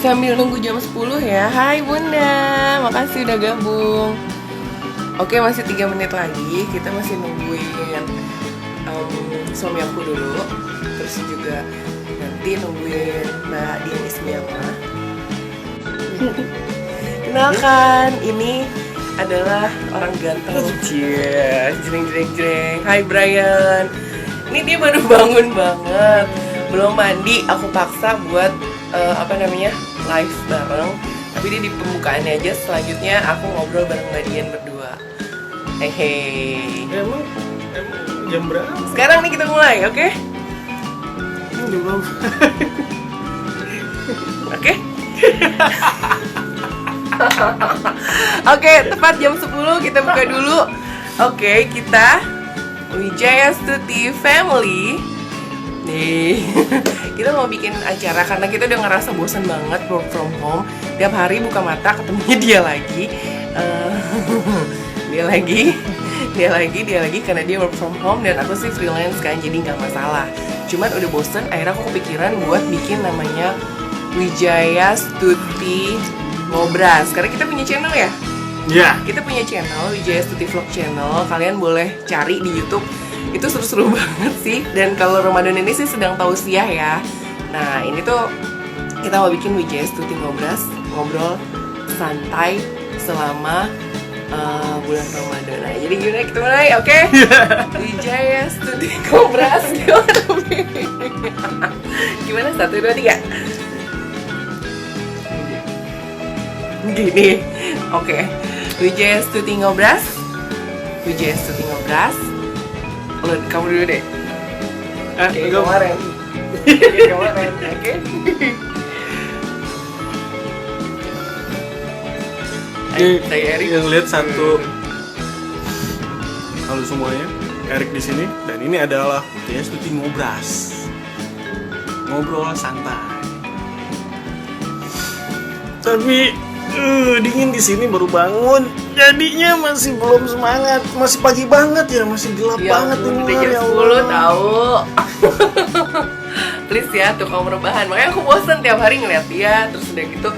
Sambil nunggu jam 10 ya. Hai Bunda, makasih udah gabung. Oke, masih 3 menit lagi. Kita masih nungguin suami aku dulu. Terus juga nanti nungguin Mbak Dian Ismiama. Kenalkan, ini adalah orang ganteng. Cie, jreng. Hai Brian. Ini dia baru bangun banget, belum mandi. Aku paksa buat live bareng. Tapi dia di pembukaannya aja. Selanjutnya aku ngobrol bareng Mbak Dian berdua. Hehe. Emang jam berapa? Sekarang nih kita mulai, oke? Jam berapa? Oke? Oke, tepat jam 10 kita buka dulu. Oke, kita Wijaya Stuti Family. Nih, kita mau bikin acara karena kita udah ngerasa bosan banget work from home. Tiap hari buka mata ketemunya dia lagi. Dia lagi karena dia work from home dan aku sih freelance kan, jadi nggak masalah. Cuman udah bosen, akhirnya aku kepikiran buat bikin namanya Wijaya Stuti Ngobras. Karena kita punya channel ya. Ya. Kita punya channel Wijaya Stuti Vlog Channel. Kalian boleh cari di YouTube. Itu seru-seru banget sih. Dan kalau Ramadan ini sih sedang tausiah ya. Nah, ini tuh kita mau bikin Wijaya Stuti Ngobras, ngobrol santai selama bulan Ramadan. Nah, jadi gimana kita mulai, oke? Wijaya Stuti Ngobras. Gimana? 1, 2, 3. Gini, oke. Wijaya Stuti Ngobras. Lo, kamu dulu deh. Kemarin. Oke. Saya Erik. Yang lihat satu. Halo semuanya, Erik di sini dan ini adalah Wijaya Stuti Ngobras. Ngobrol santai. Tapi dingin di sini, baru bangun. Jadinya masih belum semangat. Masih pagi banget ya, masih gelap banget di luar. Udah jam 10 tahu. Please ya, tukang rebahan. Makanya aku bosan tiap hari ngeliat dia. Terus udah gitu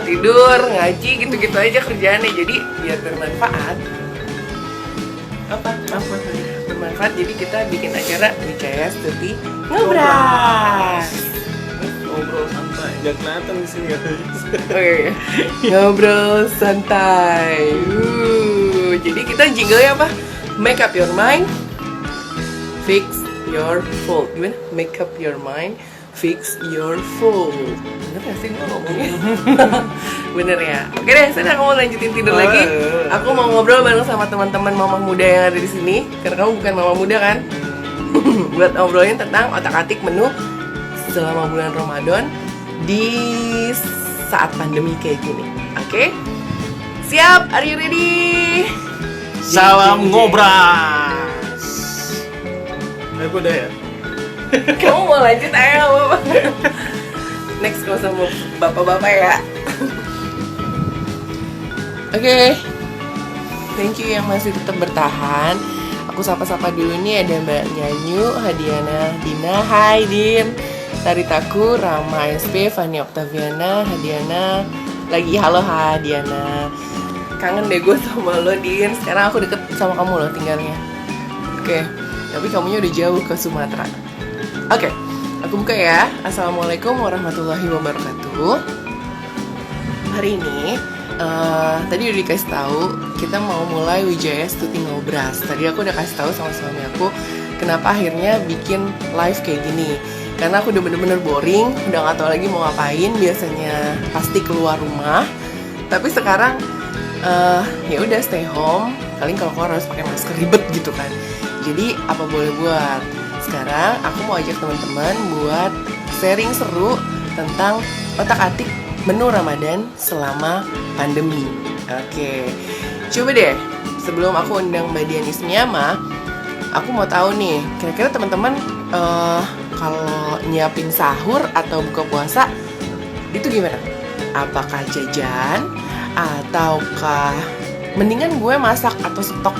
tidur, ngaji, gitu-gitu aja kerjaannya. Jadi biar bermanfaat. Apa bermanfaat. Jadi kita bikin acara Wijaya Stuti Ngobras. Ngobrol santai, nggak kelihatan di sini guys. Oke. Ngobrol santai. Jadi kita jingle-nya apa? Make up your mind, fix your fold. Gimana? Make up your mind, fix your fold. Bener gak sih gue ngomongnya? Bener ya? Oke deh, saya mau lanjutin tidur lagi. Aku mau ngobrol bareng sama teman-teman mama muda yang ada di sini. Karena kamu bukan mama muda kan? Buat ngobrolin tentang otak-atik menu selama bulan Ramadan di saat pandemi kayak gini. Oke? Siap? Are you ready? Salam ngobras. Aku udah ya. Kamu mau lanjut ayo Bapak. Next kalau sama bapak-bapak ya. Oke. Thank you yang masih tetap bertahan. Aku sapa-sapa dulu nih, ada Mbak Nyanyu, Hadiana, Dina. Hai Din. Taritaku, Rama SP, Fani Oktaviana, Hadiana. Lagi halo Hadiana. Kangen deh gue sama lo Din. Sekarang aku deket sama kamu loh tinggalnya. Oke. Tapi kamunya udah jauh ke Sumatera. Oke. Aku buka ya. Assalamualaikum warahmatullahi wabarakatuh. Hari ini tadi udah dikasih tahu kita mau mulai Wijaya Stuti Ngobras. Tadi aku udah kasih tahu sama suami aku kenapa akhirnya bikin live kayak gini. Karena aku udah bener-bener boring, udah gak tahu lagi mau ngapain. Biasanya pasti keluar rumah, tapi sekarang ya udah stay home. Paling kalau keluar harus pakai masker, ribet gitu kan. Jadi apa boleh buat. Sekarang aku mau ajak teman-teman buat sharing seru tentang otak-atik menu Ramadan selama pandemi. Oke, coba deh sebelum aku undang Mbak Dian Ismiama, aku mau tahu nih, kira-kira teman-teman kalau nyiapin sahur atau buka puasa itu gimana? Apakah jajan ataukah mendingan gue masak atau stok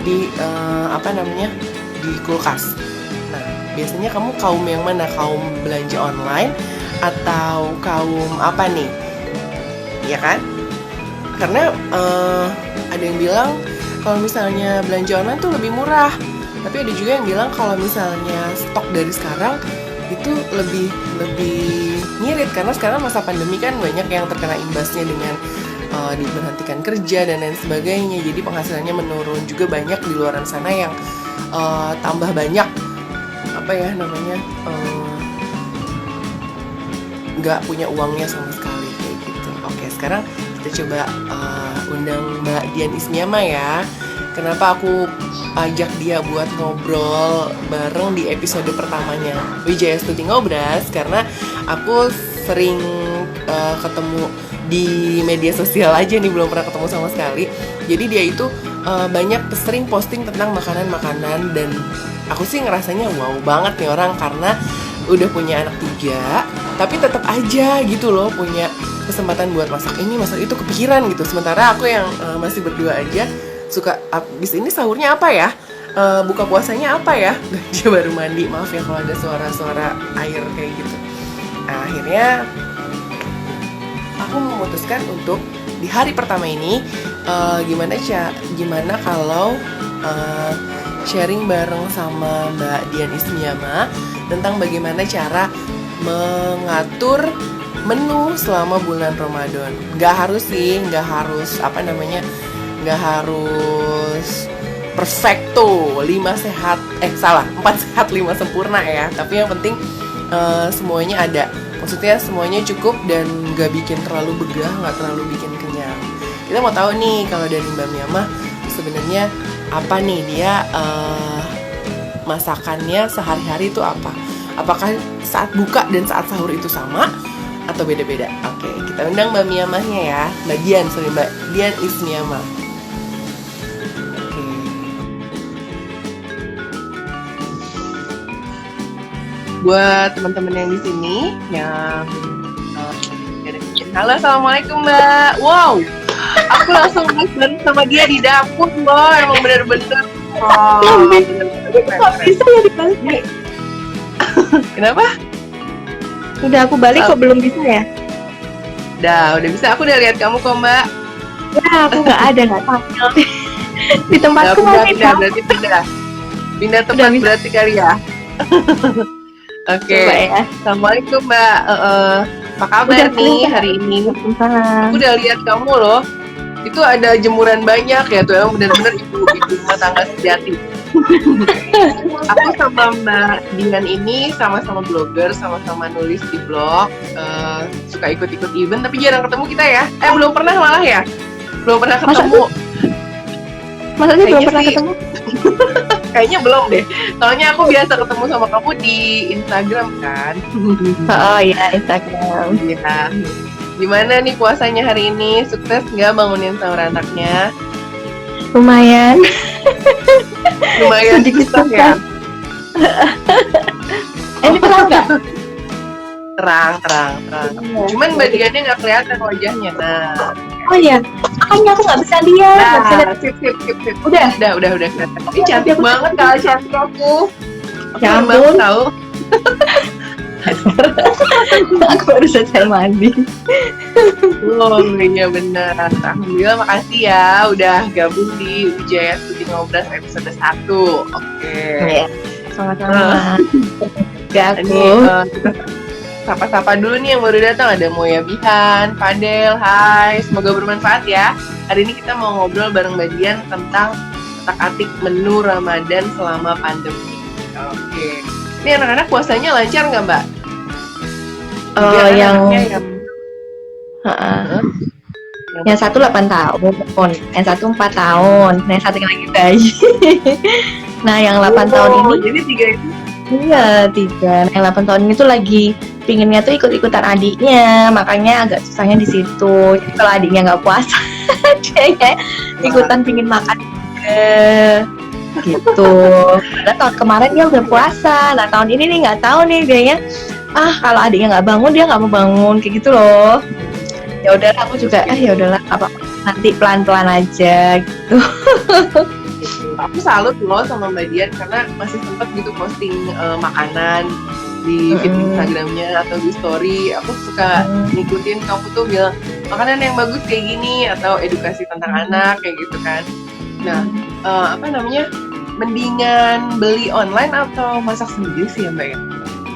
di di kulkas? Nah, biasanya kamu kaum yang mana? Kaum belanja online atau kaum apa nih? Ya kan? Karena ada yang bilang kalau misalnya belanja online tuh lebih murah. Tapi ada juga yang bilang kalau misalnya stok dari sekarang itu lebih ngirit, karena sekarang masa pandemi kan banyak yang terkena imbasnya dengan diberhentikan kerja dan lain sebagainya. Jadi penghasilannya menurun, juga banyak di luar sana yang tambah banyak apa ya namanya, nggak punya uangnya sama sekali kayak gitu. Oke, sekarang kita coba undang Mbak Dian Ismiama ya. Kenapa aku ajak dia buat ngobrol bareng di episode pertamanya Wijaya Stuti Ngobras? Karena aku sering ketemu di media sosial aja nih, belum pernah ketemu sama sekali. Jadi dia itu banyak sering posting tentang makanan-makanan, dan aku sih ngerasanya wow banget nih orang, karena udah punya anak 3 tapi tetap aja gitu loh punya kesempatan buat masak ini masak itu, kepikiran gitu. Sementara aku yang masih berdua aja suka abis ini sahurnya apa ya, buka puasanya apa ya, dia baru mandi, maaf ya kalau ada suara-suara air kayak gitu. Nah, akhirnya aku memutuskan untuk di hari pertama ini gimana kalau sharing bareng sama Mbak Dian Ismiama tentang bagaimana cara mengatur menu selama bulan Ramadan. Nggak harus 4 sehat 5 sempurna ya. Tapi yang penting semuanya ada. Maksudnya semuanya cukup dan nggak bikin terlalu begah, nggak terlalu bikin kenyang. Kita mau tahu nih kalau dari Mbak Miama sebenarnya apa nih dia masakannya sehari-hari itu apa? Apakah saat buka dan saat sahur itu sama atau beda-beda? Oke, kita undang Mbak Miamahnya ya, Mbak Dian Ismiama. Oke. Buat teman-teman yang di sini yang halo, assalamualaikum Mbak. Wow, aku langsung bareng sama dia di dapur loh, emang bener-bener. Kok bisa ya dibalik? Kenapa? Udah aku balik kok belum bisa ya? Udah bisa. Aku udah lihat kamu kok Mbak. Ya aku nggak tampil di tempatku masih berarti pindah tempat berarti kali ya. Oke. Ya. Assalamualaikum Mbak. Apa kabar nih hari ini? Aku udah lihat kamu loh. Itu ada jemuran banyak ya tuh, emang benar-benar ibu rumah tangga sejati. Aku sama Mbak Dian ini sama-sama blogger, sama-sama nulis di blog, suka ikut-ikut event, tapi jarang ketemu kita ya. Belum pernah malah ya? Belum pernah ketemu. Maksudnya belum pernah ketemu? Kayaknya belum deh. Soalnya aku biasa ketemu sama kamu di Instagram kan. Oh iya, Instagram. Iya. Gimana nih puasanya hari ini? Sukses nggak bangunin sahur anaknya? Lumayan. Sedikit susah ya? Ini terang nggak? Terang. Cuman Mbak Diannya nggak kelihatan wajahnya. Nah. Oh iya, makanya aku nggak bisa lihat. Sip. Udah kelihatan. Ini cantik banget kalau cantik aku. Ya ampun. ampun. Tahu. Aku baru selesai mandi. Oh iya benar. Alhamdulillah, makasih ya udah gabung di Wijaya Stuti Ngobras episode 1. Oke. Iya. Sama-sama. Ini kita sapa-sapa dulu nih yang baru datang. Ada Moya Bihan, Fadel, hai. Semoga bermanfaat ya. Hari ini kita mau ngobrol bareng Mbak Dian tentang otak-atik menu Ramadan selama pandemi. Oke. Ini anak-anak puasanya lancar nggak Mbak? Yang satu 8 tahun, yang satu 4 tahun, yang satu lagi bayi. Nah yang 8 tahun ini, jadi 3 itu? Iya 3. Nah, yang 8 tahun ini tuh lagi pinginnya tuh ikut-ikutan adiknya, makanya agak susahnya di situ. Jadi kalau adiknya nggak puasa, dia ikutan pingin makan juga. Gitu. Nah tahun kemarin dia udah puasa, nah tahun ini nih nggak tahu nih dianya kalau adiknya nggak bangun dia nggak mau bangun kayak gitu loh. Ya udahlah aku juga ya udahlah apa nanti pelan-pelan aja gitu. Aku salut loh sama Mbak Dian karena masih sempet gitu posting makanan di feed Mm-mm. Instagramnya atau di story. Aku suka ngikutin kamu tuh bilang makanan yang bagus kayak gini atau edukasi tentang anak kayak gitu kan. Nah, apa namanya, mendingan beli online atau masak sendiri sih ya Mbak ya?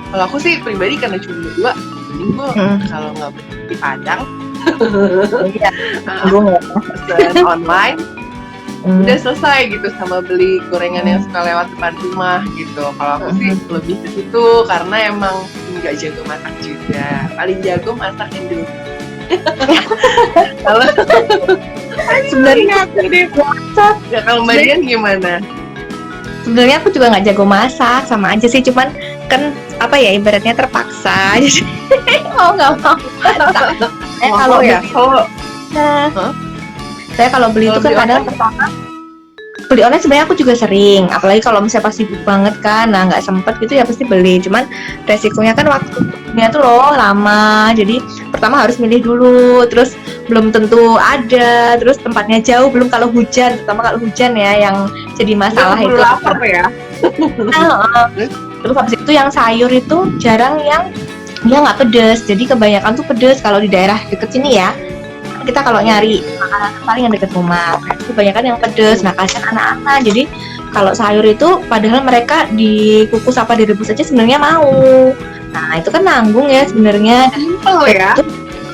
Kalau aku sih pribadi karena cuma berdua, mending gue kalau nggak beli di Padang, Iya, uh, gue nggak. pesan online, udah selesai gitu sama beli gorengan yang suka lewat depan rumah gitu. Kalau aku sih lebih ke situ karena emang nggak jago masak juga. Paling jago masak Indomie. Kalau Sebenarnya aku masak. ya, kalau Mbak Dian gimana? Sebenarnya aku juga nggak jago masak, sama aja sih. Cuman kan apa ya, ibaratnya terpaksa. Jadi mau nggak mau masak. Kalau ya, beli, kalau nah, saya kalau beli itu Kalau kan beli kadang pertama beli online sebenarnya aku juga sering, apalagi kalau misalnya pas sibuk banget kan, nah nggak sempet gitu ya pasti beli. Cuman resikonya kan waktunya tuh loh lama, jadi pertama harus milih dulu, terus belum tentu ada, terus tempatnya jauh, belum kalau hujan, terutama kalau hujan ya yang jadi masalah udah itu. lapar ya. Terus habis itu yang sayur itu jarang yang dia nggak pedes, jadi kebanyakan tuh pedes kalau di daerah deket sini ya. Kita kalau nyari makanan paling yang deket rumah, kebanyakan yang pedes. Nah kasihan anak-anak, jadi kalau sayur itu padahal mereka dikukus apa direbus aja sebenarnya mau. Nah itu kan nanggung ya sebenarnya. Simple ya.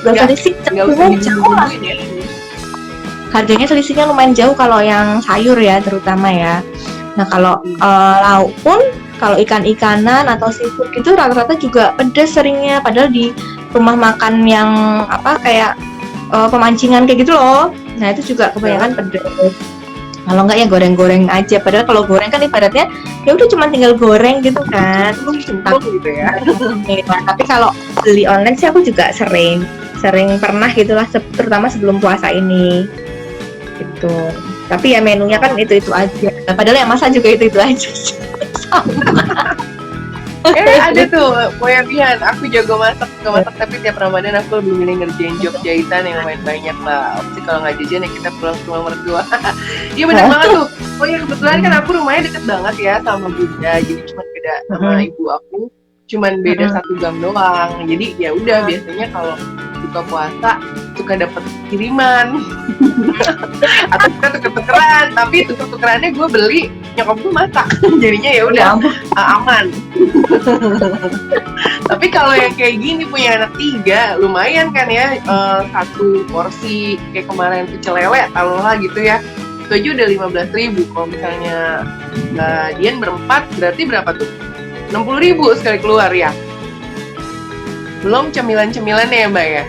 Gak selisih Nggak usah jauh lah. dibumbuin ya. Harganya selisihnya lumayan jauh kalau yang sayur ya terutama ya. Nah kalau lauk pun, kalau ikan-ikanan atau seafood gitu rata-rata juga pedes seringnya, padahal di rumah makan yang apa kayak pemancingan kayak gitu loh. Nah itu juga kebanyakan pedes. Kalau enggak ya goreng-goreng aja. Padahal kalau goreng kan ibaratnya ya udah cuma tinggal goreng gitu kan. Simple gitu ya. Nah, tapi kalau beli online sih aku juga sering pernah gitulah, terutama sebelum puasa ini gitu. Tapi ya menunya kan itu aja. Padahal yang masak juga itu aja. Ada tuh Boyabian, aku jago masak, tapi tiap Ramadan aku lebih milih ngerjain job jahitan yang lumayan banyak lah. Opsi kalau nggak jajan ya kita pulang ke rumah mertua. Iya benar banget tuh. Oh ya kebetulan kan aku rumahnya deket banget ya sama Bunda, jadi cuma beda sama ibu aku, cuman beda 1 jam doang. Jadi ya udah biasanya kalau buka puasa suka dapet kiriman atau suka tuker-tukeran, tapi tuker-tukerannya gue beli, nyokap gue masak. Jadinya ya udah aman. Tapi kalau yang kayak gini punya anak 3 lumayan kan ya, 1 porsi kayak kemarin pecel lele taruhlah gitu ya, itu aja udah 15.000. Kalau misalnya Dian berempat berarti berapa tuh, 60.000 sekali keluar ya, belum cemilan-cemilannya ya Mbak ya.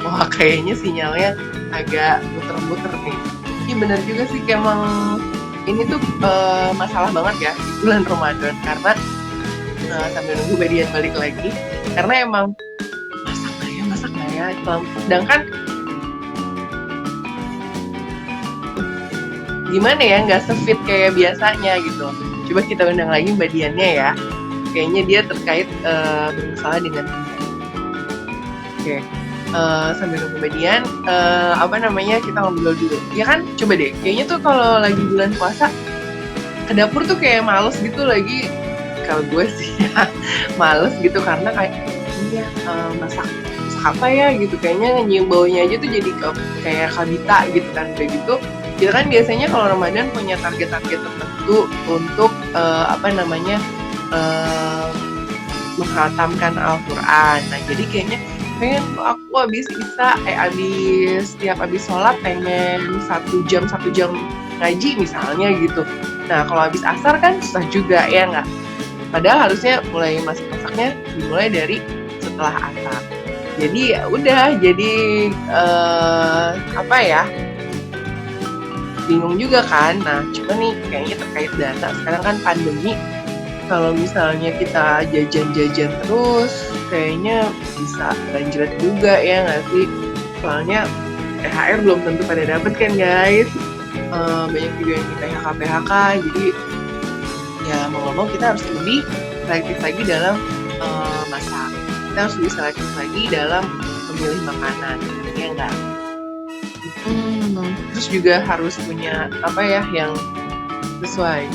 Wah kayaknya sinyalnya agak muter-muter nih. Iya benar juga sih, emang ini tuh masalah banget ya di bulan Ramadan, karena sambil nunggu Mbak Dian balik lagi, karena emang masak nggak ya, sedangkan gimana ya, nggak se-fit kayak biasanya gitu. Coba kita undang lagi Mbak Diannya ya, kayaknya dia terkait bermasalah dengan oke. Sambil nunggu Mbak Dian, apa namanya, kita ngobrol dulu ya kan. Coba deh, kayaknya tuh kalau lagi bulan puasa ke dapur tuh kayak males gitu lagi. Kalau gue sih ya, males gitu karena kayak masak apa ya gitu, kayaknya nyium baunya aja tuh jadi kayak kabita gitu kan. Udah gitu kita kan biasanya kalau Ramadan punya target-target tertentu untuk apa namanya, menghatamkan Al-Quran. Nah jadi kayaknya aku habis tiap habis sholat pengen 1 jam ngaji misalnya gitu. Nah kalau habis asar kan susah juga ya nggak, padahal harusnya mulai masaknya dimulai dari setelah asar. Jadi ya udah, jadi apa ya, bingung juga kan. Nah cuma nih kayaknya terkait data sekarang kan pandemi, kalau misalnya kita jajan-jajan terus kayaknya bisa banjir juga ya nggak sih, soalnya THR belum tentu pada dapet kan guys. Banyak juga yang di PHK, jadi ya mau nggak mau kita harus lebih selektif lagi dalam masak, kita harus lebih selektif lagi dalam memilih makanan ya enggak. Terus juga harus punya apa ya yang sesuai.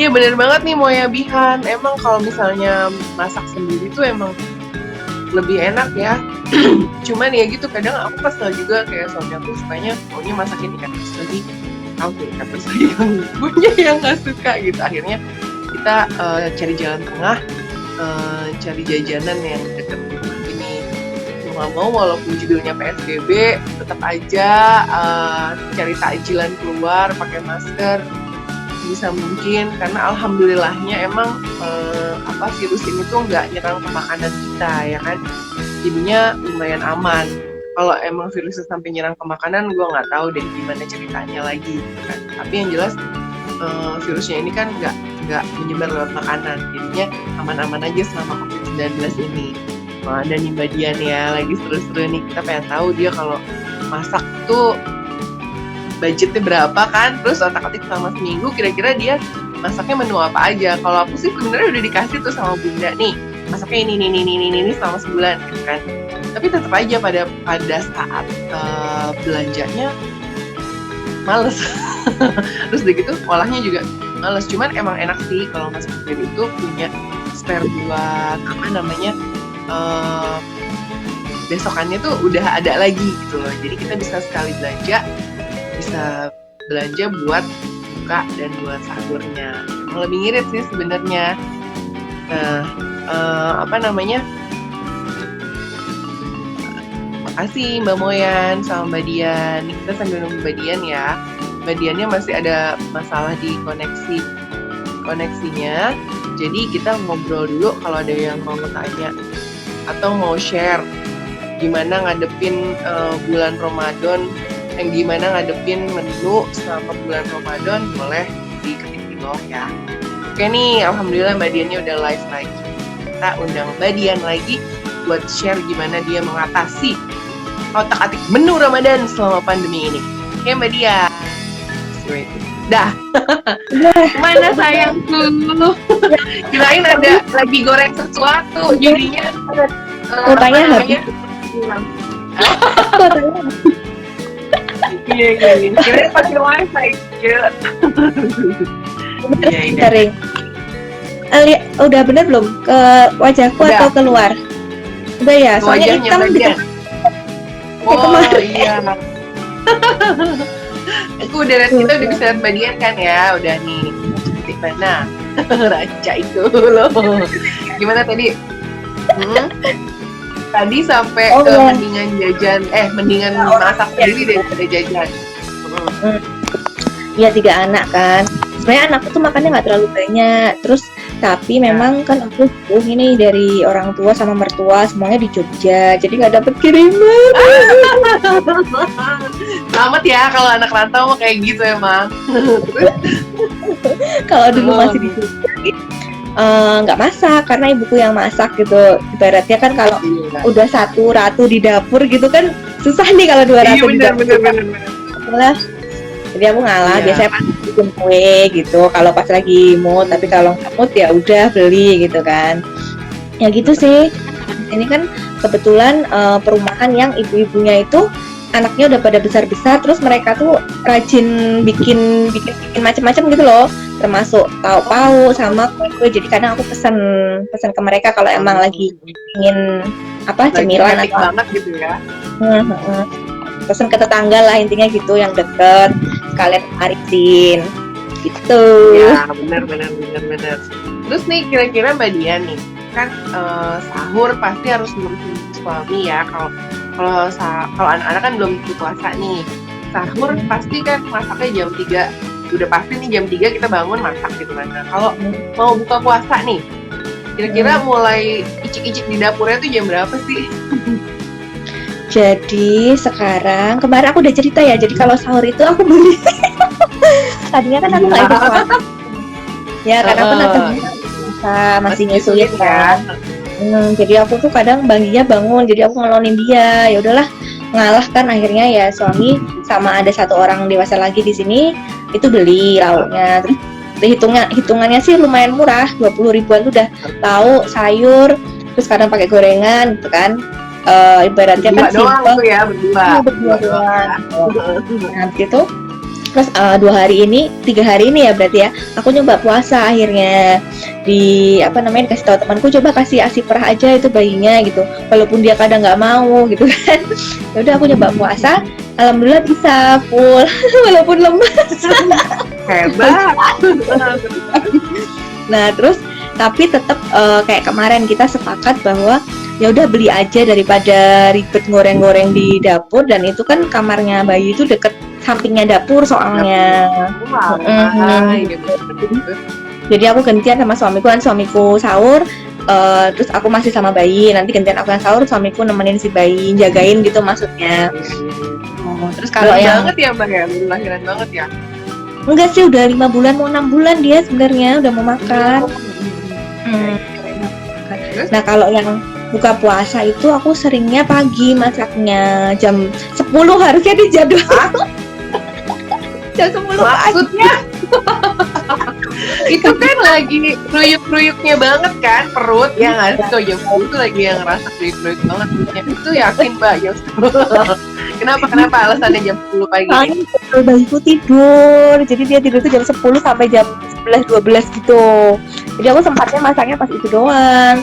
Iya bener banget nih Moya Bihan. Emang kalau misalnya masak sendiri tuh emang lebih enak ya. Cuman ya gitu kadang aku kesel juga kayak suami aku sukanya maunya masakin ikan asin lagi. Aku ikan asin yang punya yang nggak suka gitu. Akhirnya kita cari jalan tengah, cari jajanan yang dekat rumah ini. Mau nggak mau walaupun judulnya PSBB, tetap aja cari takjilan keluar pakai masker bisa mungkin karena alhamdulillahnya emang virus ini tuh nggak nyerang ke makanan kita ya kan, jadinya lumayan aman. Kalau emang virusnya sampai nyerang ke makanan, gue nggak tahu deh gimana ceritanya lagi kan. Tapi yang jelas virusnya ini kan nggak menyebar lewat makanan, jadinya aman-aman aja selama COVID-19 ini. Nah, dan Mbak Dian ya lagi seru-seru nih, kita pengen tahu dia kalau masak tuh budgetnya berapa kan, terus otak-atik selama seminggu kira-kira dia masaknya menu apa aja. Kalau aku sih sebenarnya udah dikasih tuh sama bunda nih, masaknya ini selama sebulan gitu kan. Tapi tetap aja pada saat belanjanya males. Terus begitu olahnya juga males. Cuman emang enak sih kalau masak sendiri itu punya spare buat besokannya tuh udah ada lagi gitu loh. Jadi kita bisa sekali belanja buat buka dan buat sahurnya. Lebih ngirit sih sebenarnya. Nah, makasih Mbak Moyan sama Mbak Dian. Kita sambil nunggu Mbak Dian ya. Mbak Diannya masih ada masalah di koneksinya. Jadi kita ngobrol dulu kalau ada yang mau tanya atau mau share gimana ngadepin bulan Ramadan, gimana ngadepin menu selama bulan Ramadan, boleh diketik di bawah ya. Oke nih, alhamdulillah Mbak Diannya udah live lagi. Kita undang Mbak Dian lagi buat share gimana dia mengatasi otak-atik menu Ramadan selama pandemi ini. Oke Mbak Dian. Dah. Mana sayangku? Kirain ada lagi goreng sesuatu, jadinya Kotanya habis. Iya. Kirain pakai wifi. Iya. Sering. Udah bener belum ke wajahku Udah. atau keluar? Udah ya, soalnya Wajahnya hitam Mbak di Dian. kayak kemarin. Iya. Aku udah lihat, kita udah bisa lihat Mbak Dian kan ya, udah nih. Titik mana? Raja itu loh. Gimana tadi? Tadi sampai ke iya. mendingan masak sendiri daripada jajan. Iya 3 anak kan. Sebenarnya anakku tuh makannya nggak terlalu banyak. Terus tapi memang kan aku ini dari orang tua sama mertua semuanya di Jogja, jadi nggak dapet kiriman. Selamat ya kalau anak rantau mah kayak gitu emang. Kalau dulu masih di Jogja nggak masak karena ibuku yang masak gitu. Ibaratnya kan kalau udah satu ratu di dapur gitu kan susah nih kalau 2 ratu di dapur. Bener. Jadi aku ngalah, biasanya pas bikin kue gitu kalau pas lagi mood, tapi kalau nggak mood ya udah beli gitu kan. Ya gitu sih. Ini kan kebetulan perumahan yang ibu-ibunya itu anaknya udah pada besar-besar, terus mereka tuh rajin bikin macam-macam gitu loh, termasuk pau sama kue-kue. Jadi kadang aku pesen ke mereka kalau emang lagi ingin cemilan atau banget gitu ya. Pesen ke tetangga lah intinya gitu yang deket, sekalian arisin gitu. Ya benar. Terus nih kira-kira Mbak Dian nih kan sahur pasti harus ngurusin suami ya. Kalau anak-anak kan belum puasa nih, sahur pasti kan masaknya jam 3. Udah pasti nih jam 3 kita bangun masak gitu kan. Nah, kalau mau buka puasa nih, kira-kira mulai icik-icik di dapurnya tuh jam berapa sih? Jadi kemarin aku udah cerita ya, jadi kalau sahur itu aku beli. Tadinya kan aku nggak ikut puasa. Ya karena aku masih nyusuin kan. Jadi aku tuh kadang bangunnya bangun, jadi aku ngelonin dia. Ya udahlah, ngalah kan akhirnya ya suami sama ada 1 orang dewasa lagi di sini itu beli lauknya. Terus hitungannya sih lumayan murah, 20 ribuan tuh udah tahu, sayur, terus kadang pakai gorengan gitu kan. Ibaratnya kan Berdua doang simple tuh ya, berdua doang. Nanti tuh Terus 3 hari ini ya berarti ya, aku nyoba puasa akhirnya. Dikasih tahu temanku, coba kasih ASI perah aja itu bayinya gitu, walaupun dia kadang nggak mau gitu kan. Ya udah aku nyoba puasa, alhamdulillah bisa full walaupun lemas. Hebat. Nah terus tapi tetap kayak kemarin kita sepakat bahwa ya udah beli aja daripada ribet goreng-goreng di dapur, dan itu kan kamarnya bayi itu deket sampingnya dapur soalnya. Wah, iya betul. Jadi aku gantian sama suamiku, kan suamiku sahur, terus aku masih sama bayi, nanti gantian aku yang sahur, suamiku nemenin si bayi, jagain gitu maksudnya. Terus kalau yang banget ya Mbak ya, baru lahiran banget ya. enggak sih, udah 5 bulan mau 6 bulan dia sebenarnya udah mau makan. Nah kalau yang buka puasa itu aku seringnya pagi masaknya jam 10 harusnya dijadwal. Jam 10 Maksudnya itu kan lagi kruyuk-kruyuknya banget kan perut ya nggak sih? Tuh jam 10 tuh lagi yang ngerasa kruyuk-kruyuk banget perutnya. Itu yakin Mbak jam 10. Kenapa alasannya jam 10 pagi? Bayiku tidur, jadi dia tidur tuh jam 10 sampai jam 11-12 gitu. Jadi aku sempatnya masaknya pas itu doang.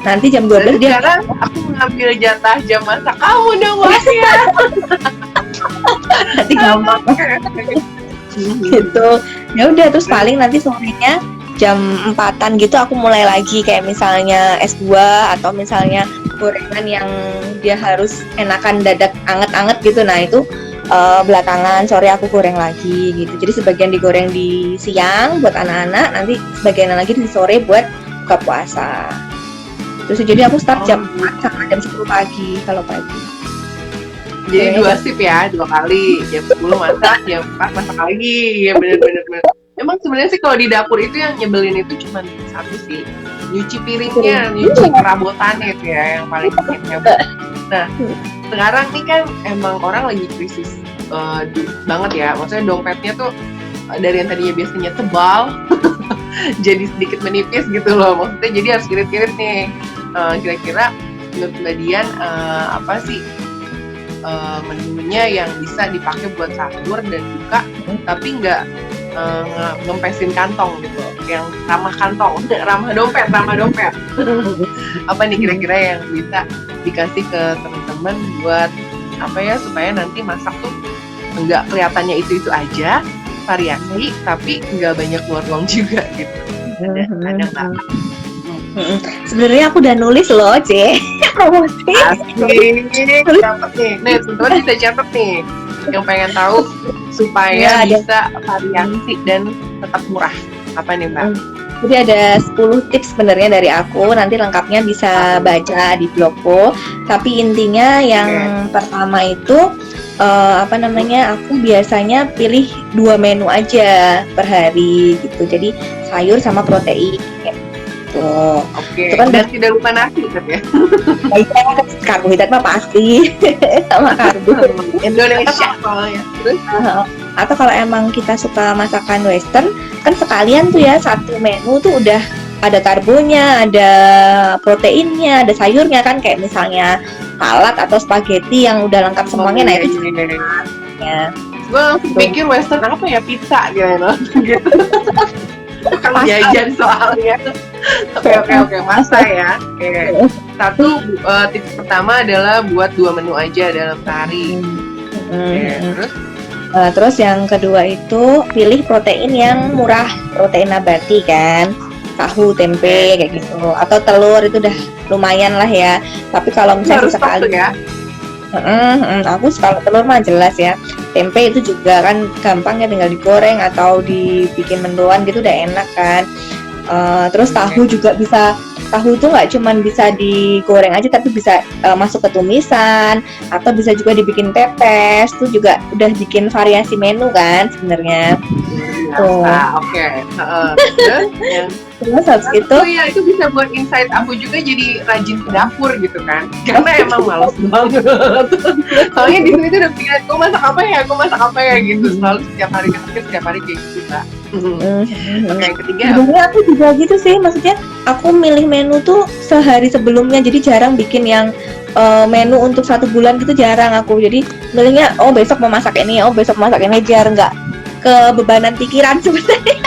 Nanti jam 12 dia sekarang aku mengambil jatah jam masak kamu dong Mas ya. nanti gampang gitu. Ya udah, terus paling nanti sorenya jam 4-an gitu aku mulai lagi kayak misalnya S2 atau misalnya gorengan yang dia harus enakan dadak anget-anget gitu. Nah itu belakangan sore aku goreng lagi gitu. Jadi sebagian digoreng di siang buat anak-anak, nanti sebagian lagi di sore buat buka puasa. Terus jadi aku start jam 4 sama jam 10 pagi kalau pagi. Jadi 2 shift ya, 2 kali. Jam 10 masak, jam 4 masak lagi. Ya bener. Emang sebenarnya sih kalau di dapur itu yang nyebelin itu cuma satu sih. Nyuci piringnya, nyuci perabotannya itu ya yang paling bikin heboh. Nah, sekarang nih kan emang orang lagi krisis banget ya. Maksudnya dompetnya tuh dari yang tadinya biasanya tebal jadi sedikit menipis gitu loh. Maksudnya jadi harus kirit-kirit nih. Kira-kira menurut Mbak Dian apa sih menunya yang bisa dipakai buat sahur dan buka tapi nggak ngempesin kantong gitu, yang ramah kantong, ramah dompet. Apa nih kira-kira yang bisa dikasih ke teman-teman buat apa ya, supaya nanti masak tuh nggak kelihatannya itu aja variasi tapi nggak banyak keluar uang juga gitu. Ada nggak? Sebenarnya aku udah nulis loh, C. Promosi. Catat nih. Nih, teman-teman bisa catat nih. Yang pengen tahu supaya bisa variasi dan tetap murah. Apa nih, Mbak? Jadi ada 10 tips sebenarnya dari aku. Nanti lengkapnya bisa baca di blogku. Tapi intinya yang pertama itu aku biasanya pilih 2 menu aja per hari gitu. Jadi sayur sama protein. Oke. Kan dan tidak lupa nasi kan ya? Karbohidrat mah pasti sama karbo. Indonesia soalnya. Terus? Atau kalau emang kita suka masakan western, kan sekalian tuh ya satu menu tuh udah ada karbonya, ada proteinnya, ada sayurnya kan, kayak misalnya salad atau spaghetti yang udah lengkap semuanya. Nah itu ya. Gue langsung pikir western apa ya, pizza gitu. Bukan jajan soalnya. Oke, masa ya. Oke. Satu tips pertama adalah buat 2 menu aja dalam sehari. Terus yang kedua itu pilih protein yang murah, protein nabati kan, tahu, tempe kayak gitu, atau telur itu udah lumayan lah ya. Tapi kalau misalnya sekali ya. Aku kalau telur mah jelas ya. Tempe itu juga kan gampang ya, tinggal digoreng atau dibikin mendoan gitu udah enak kan. Terus tahu juga bisa, tahu itu nggak cuman bisa digoreng aja tapi bisa masuk ke tumisan atau bisa juga dibikin pepes, tuh juga udah bikin variasi menu kan sebenarnya. Oke. Terus habis itu ya itu bisa buat insight aku juga jadi rajin ke dapur gitu kan, karena emang malas banget. Soalnya di sini tuh udah pikiran aku masak apa ya gitu, selalu setiap hari kayak gitu Kak. Oke, yang ketiga sebenarnya aku juga gitu sih, maksudnya aku milih menu tuh sehari sebelumnya, jadi jarang bikin yang menu untuk 1 bulan gitu, jarang aku. Jadi milihnya besok mau masak ini, biar nggak kebebanan pikiran sebenarnya.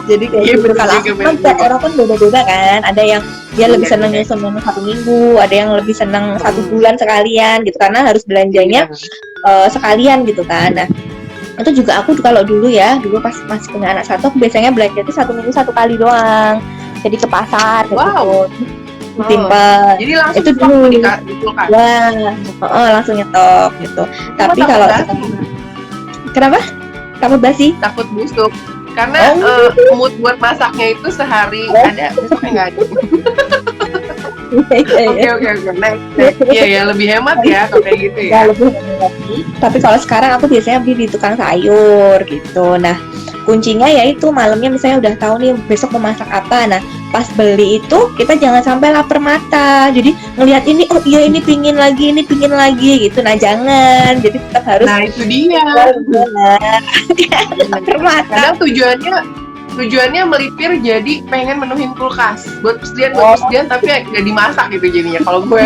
Jadi kayak Iya, gitu. bener Kalau juga, aku kan bener tiap juga. orang kan beda-beda kan. Ada yang dia lebih Iya, seneng iya. nyusun menu 1 minggu, ada yang lebih seneng 1 bulan sekalian gitu karena harus belanjanya sekalian gitu kan. Nah, itu juga aku kalau dulu pas masih punya anak satu, aku biasanya belanja itu 1 minggu 1 kali doang. Jadi ke pasar kayak Wow. gitu. Simple. Jadi langsung Itu stok dulu. di kulkas. Wah, langsung nyetok gitu. Tapi Takut kalau basi, sekarang, kenapa? Takut basi? takut busuk. Karena mood buat masaknya itu sehari ada, besoknya nggak ada. Oke. Next. Iya ya, lebih hemat ya kalau kayak gitu ya. Lebih lagi. Tapi kalau sekarang aku biasanya beli di tukang sayur gitu. Nah, kuncinya yaitu malamnya misalnya udah tahu nih besok mau masak apa. Nah, pas beli itu kita jangan sampai lapar mata. Jadi ngelihat ini, oh iya ini pingin lagi gitu. Nah, jangan. Jadi tetap harus. Nah, itu dia. Lapar mata. Kadang tujuannya melipir jadi pengen menuhin kulkas buat persediaan tapi nggak dimasak gitu jadinya kalau gue.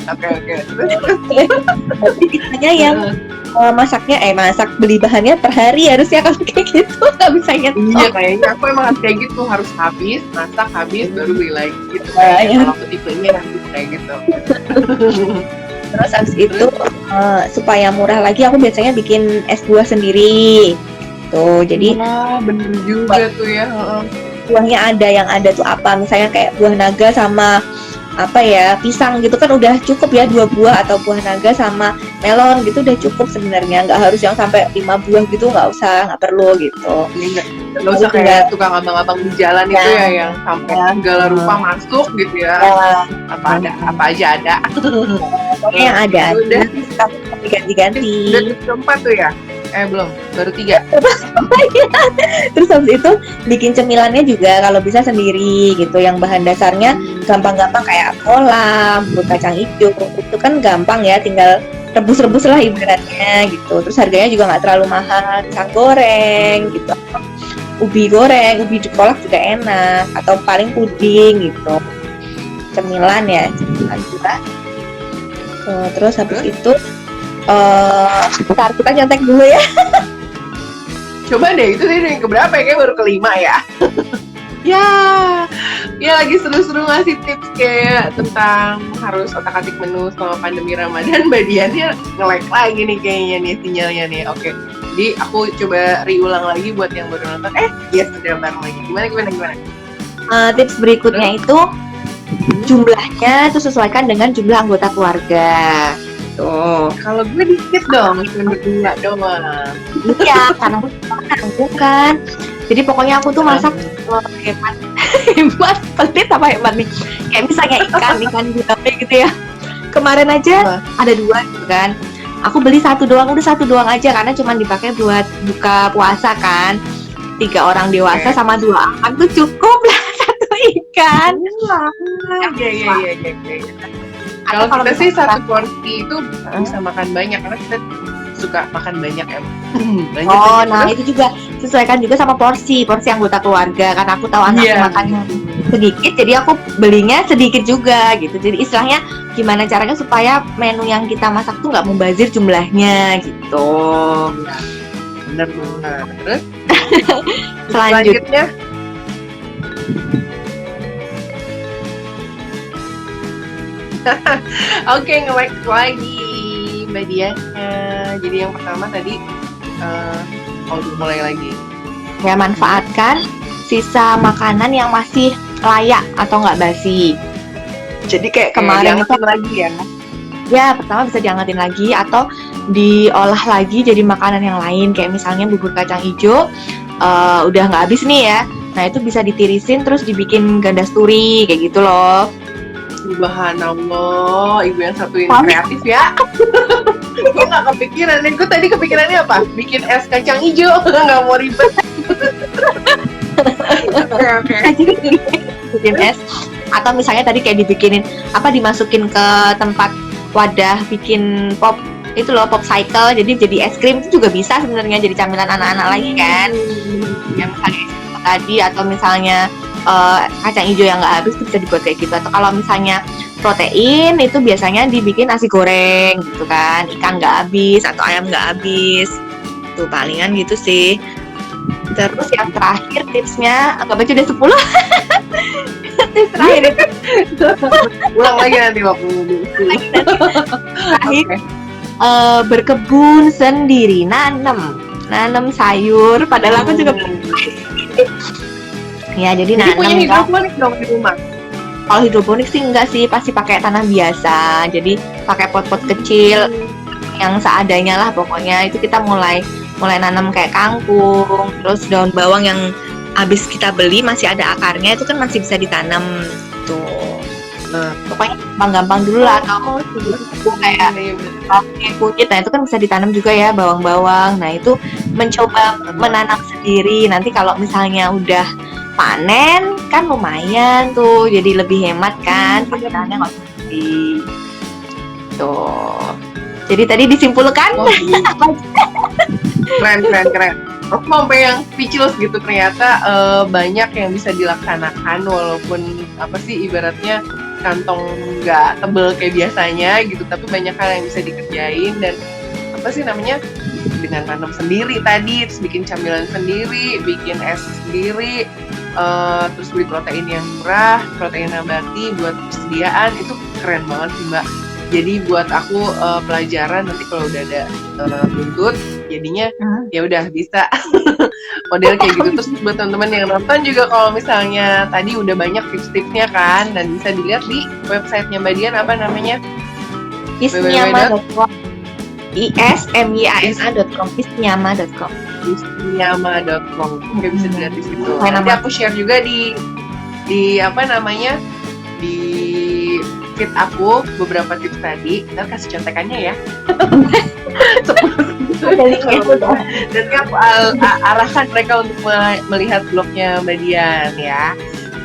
Oke. Tapi kitanya yang masak beli bahannya per hari harusnya kalau kayak gitu nggak bisa nyetok. Iya, kayaknya aku emang harus kayak gitu, harus masak habis baru beli lagi gitu. Kalau aku tipenya kayak gitu. Terus abis itu supaya murah lagi aku biasanya bikin es buah sendiri. Tuh, jadi bener juga tuh ya. buahnya ada tuh apa, misalnya kayak buah naga sama pisang gitu kan udah cukup ya, 2 buah atau buah naga sama melon gitu udah cukup sebenarnya, nggak harus yang sampai 5 buah gitu, nggak perlu gitu. Nggak usah kayak tukang abang-abang di jalan itu ya yang sampai segala rupa masuk gitu ya. Apa aja ada. Pokoknya yang ada Udah ganti-ganti. Udah keempat tuh ya? Belum, baru 3. Terus habis itu bikin cemilannya juga kalau bisa sendiri gitu, yang bahan dasarnya gampang-gampang kayak kolam, bubur kacang hijau itu kan gampang ya, tinggal rebus-rebus lah ibaratnya gitu. Terus harganya juga nggak terlalu mahal, pisang goreng gitu, ubi goreng, ubi dikolak juga enak, atau paling puding gitu. Cemilan juga. Terus habis itu bentar, kita nyontek dulu ya. Coba deh, itu yang keberapa ya? Kayak baru kelima ya. ya lagi seru-seru ngasih tips kayak tentang harus otak-atik menu selama pandemi Ramadan. Mbak Diannya nge-lag lagi nih kayaknya nih sinyalnya nih. Oke, jadi aku coba reulang lagi buat yang baru nonton. Yes, sudah bareng lagi. Gimana? Tips berikutnya itu jumlahnya itu sesuaikan dengan jumlah anggota keluarga. Tuh. Kalau gue dikit dong, cuma berdua doang. Iya, karena aku nanggung kan. Jadi pokoknya aku tuh masak hebat, pelit apa hebat nih. Kayak misalnya ikan gurame gitu ya. Kemarin aja ada 2 gitu kan. Aku beli 1 doang, udah 1 doang aja karena cuma dipakai buat buka puasa kan. 3 orang dewasa sama 2 anak tuh cukup lah 1 ikan. Iya. Kalau kita sih 1 porsi itu bisa makan banyak karena kita suka makan banyak ya. Nah itu juga sesuaikan juga sama porsi anggota keluarga, karena aku tahu anakku makannya sedikit, jadi aku belinya sedikit juga gitu. Jadi istilahnya gimana caranya supaya menu yang kita masak tuh nggak membazir jumlahnya gitu. Bener. Terus selanjutnya Oke, nge-like lagi Mbak Diana. Jadi yang pertama tadi mulai lagi. Ya, manfaatkan sisa makanan yang masih layak atau nggak basi. Jadi kayak kemarin itu lagi ya. Ya, pertama bisa diangetin lagi atau diolah lagi jadi makanan yang lain, kayak misalnya bubur kacang hijau udah nggak habis nih ya. Nah, itu bisa ditirisin terus dibikin gandas turi kayak gitu loh. Subhanallah, ibu yang satu ini kreatif ya. Gue gak kepikiran, gue tadi kepikirannya apa? Bikin es kacang hijau, gak mau ribet. Oke. Bikin es, atau misalnya tadi kayak dimasukin ke tempat wadah bikin pop itu loh, pop cycle, jadi es krim itu juga bisa sebenarnya jadi camilan anak-anak lagi kan. Yang misalnya tadi, atau misalnya kacang hijau yang nggak habis itu bisa dibuat kayak gitu. Atau kalau misalnya protein itu biasanya dibikin nasi goreng gitu kan, ikan nggak habis atau ayam nggak habis gitu, palingan gitu sih. Terus yang terakhir tipsnya, anggap aja udah 10. Tips terakhir itu Ulang lagi nanti waktu terakhir berkebun sendiri, nanam sayur. Padahal aku juga ya jadi Jadi punya nanam. hidroponik dong di rumah. Kalau hidroponik sih enggak sih, pasti pakai tanah biasa. Jadi pakai pot-pot kecil yang seadanya lah pokoknya. Itu kita mulai nanam kayak kangkung, terus daun bawang yang habis kita beli masih ada akarnya, itu kan masih bisa ditanam tuh. Nah, Pokoknya gampang-gampang dulu lah. Atau kayak kunyit, nah itu kan bisa ditanam juga ya, bawang-bawang. Nah itu mencoba menanam sendiri. Nanti kalau misalnya udah panen kan lumayan tuh, jadi lebih hemat kan penggunaannya nggak usah beli. Tuh. Jadi tadi disimpulkan keren. Aku sampai yang speechless gitu, ternyata banyak yang bisa dilaksanakan walaupun apa sih ibaratnya kantong nggak tebel kayak biasanya gitu, tapi banyak hal yang bisa dikerjain. Dan apa sih namanya, dengan tanam sendiri tadi, terus bikin camilan sendiri, bikin es sendiri, terus beli protein yang murah, protein nabati buat persediaan, itu keren banget sih Mbak. Jadi buat aku pelajaran nanti kalau udah ada buntut, jadinya ya udah bisa model kayak gitu. Terus buat teman-teman yang nonton juga, kalau misalnya tadi udah banyak tips-tipsnya kan, dan bisa dilihat di websitenya Mbak Dian, apa namanya? isnyama.com, ismyana.com, isnyama.com. isnyama.com. Oke, bisa dilihat di situ. Nanti aku share juga di apa namanya, di feed aku beberapa tips tadi. Ntar kasih contekannya ya. Nanti aku arahkan mereka untuk melihat blognya Mbak Dian ya.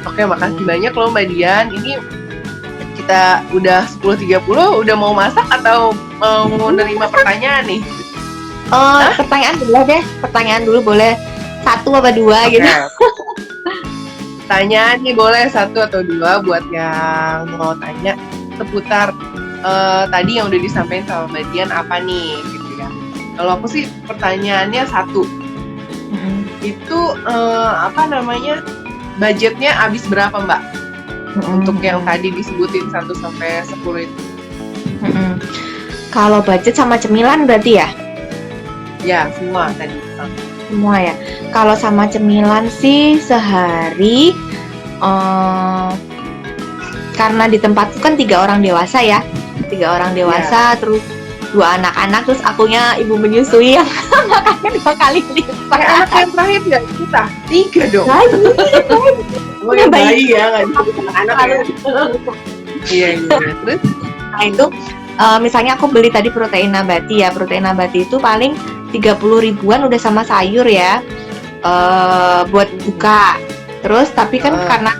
Oke, makasih banyak loh Mbak Dian. Ini kita udah 10.30, udah mau masak atau mau menerima pertanyaan nih? Pertanyaan dulu boleh 1 apa 2 gitu. Pertanyaan nih boleh 1 atau 2 buat yang mau tanya seputar tadi yang udah disampaikan sama Mbak Dian apa nih gitu ya. Kalau aku sih pertanyaannya 1, itu apa namanya, budgetnya habis berapa Mbak? Untuk yang tadi disebutin 1 sampai 10 itu. Kalau budget sama cemilan berarti ya? Ya, semua tadi. Semua ya. Kalau sama cemilan sih sehari, karena di tempatku kan 3 orang dewasa ya, 3 orang dewasa, terus 2 anak-anak, terus akunya ibu menyusui yang makannya 2 kali Pakai anak yang terakhir nggak kita? 3 dong. Oh, yang bayi ya, nggak disebut anak ya. Iya. Terus? Nah itu misalnya aku beli tadi protein nabati ya, protein nabati itu paling 30 ribuan udah sama sayur ya, buat buka. Terus tapi kan karena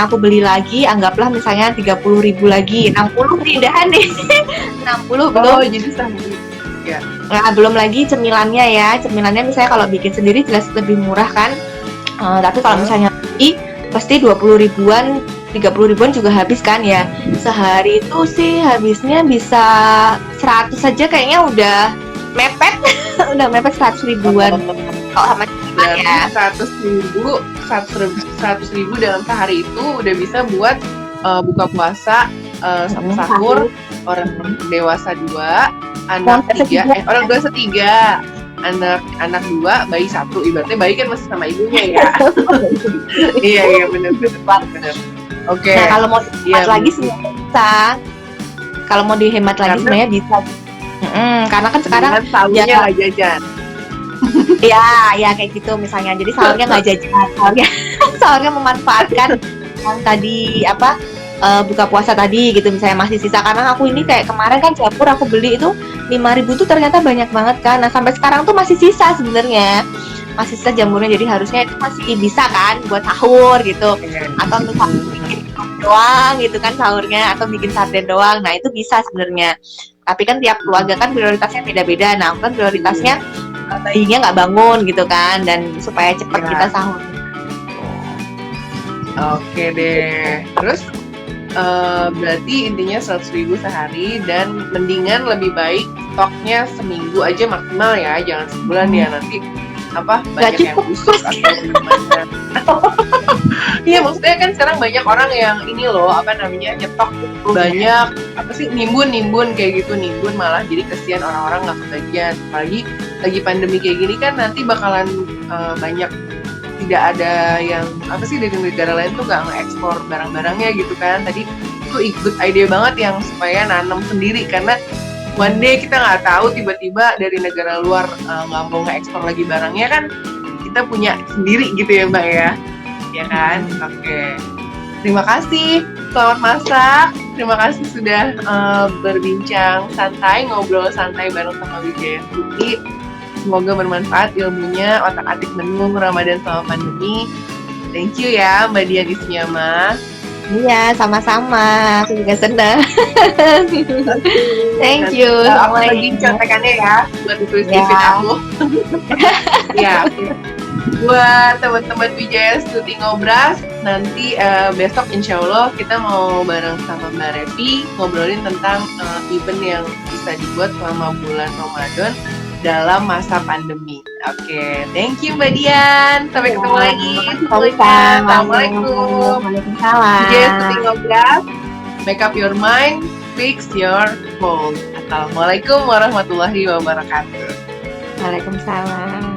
aku beli lagi, anggaplah misalnya 30 ribu lagi, 60 pindahan deh. 60 belum. Oh, jadi sama. Ya. Nah, belum lagi cemilannya ya. Cemilannya misalnya kalau bikin sendiri jelas lebih murah kan. Tapi kalau misalnya beli pasti 20 ribuan, 30 ribuan juga habis kan ya. Sehari itu sih habisnya bisa 100 saja kayaknya udah mepet. Udah mepet 100 ribuan. Kalau sama cemilan ya. 100 ribu dalam sehari itu udah bisa buat buka puasa sama sahur, orang dewasa 2, anak 3, orang dewasa 3, anak 2, bayi 1. Ibaratnya bayi kan masih sama ibunya ya. Iya benar. Oke. Nah kalau mau dihemat lagi sebenarnya bisa. Kalau mau dihemat lagi sebenarnya bisa. Karena kan sekarang sahurnya nggak jajan. Ya kayak gitu misalnya. Jadi sahurnya nggak jajan, sahurnya memanfaatkan yang tadi apa, buka puasa tadi gitu, misalnya masih sisa. Karena aku ini kayak kemarin kan jamur aku beli itu 5.000 tuh ternyata banyak banget kan. Nah sampai sekarang tuh masih sisa sebenarnya, masih sisa jamurnya. Jadi harusnya itu masih bisa kan buat sahur gitu, atau misalnya bikin doang gitu kan sahurnya, atau bikin sarden doang. Nah itu bisa sebenarnya. Tapi kan tiap keluarga kan prioritasnya beda-beda. Nah aku kan prioritasnya bayinya nggak bangun gitu kan, dan supaya cepat kita sahur. Oke deh. Terus Berarti intinya 100.000 sehari, dan mendingan lebih baik stoknya seminggu aja maksimal ya, jangan sebulan ya, nanti banyak yang cukup. busuk atau gimana. Iya, maksudnya kan sekarang banyak orang yang ini loh, nyetok banyak, nimbun kayak gitu, nimbun malah jadi kesian orang-orang nggak kebagian. Apalagi lagi pandemi kayak gini kan, nanti bakalan banyak tidak ada yang dari negara lain tuh nggak nge-ekspor barang-barangnya gitu kan. Tadi itu good idea banget yang supaya nanam sendiri, karena one day kita nggak tahu tiba-tiba dari negara luar nggak mau nge-ekspor lagi barangnya kan, kita punya sendiri gitu ya Mbak ya kan. Oke. Terima kasih, selamat masak. Terima kasih sudah berbincang santai, ngobrol santai bareng sama Wijaya Stuti. Semoga bermanfaat ilmunya, otak-atik menu Ramadan selama pandemi. Thank you ya Mbak Dian Ismiama. Iya, sama-sama. Aku juga senang. Thank you. Aku lagi contekannya ya, buat ditulis di feed aku. Ya, buat teman-teman Wijaya Stuti Ngobras, nanti besok insya Allah kita mau bareng sama Mbak Revi ngobrolin tentang event yang bisa dibuat selama bulan Ramadan dalam masa pandemi. Oke, thank you Mbak Dian. Sampai ketemu lagi. Assalamualaikum. Waalaikumsalam. Wijaya Stuti Ngobras, make up your mind, fix your home. Assalamualaikum warahmatullahi wabarakatuh. Waalaikumsalam.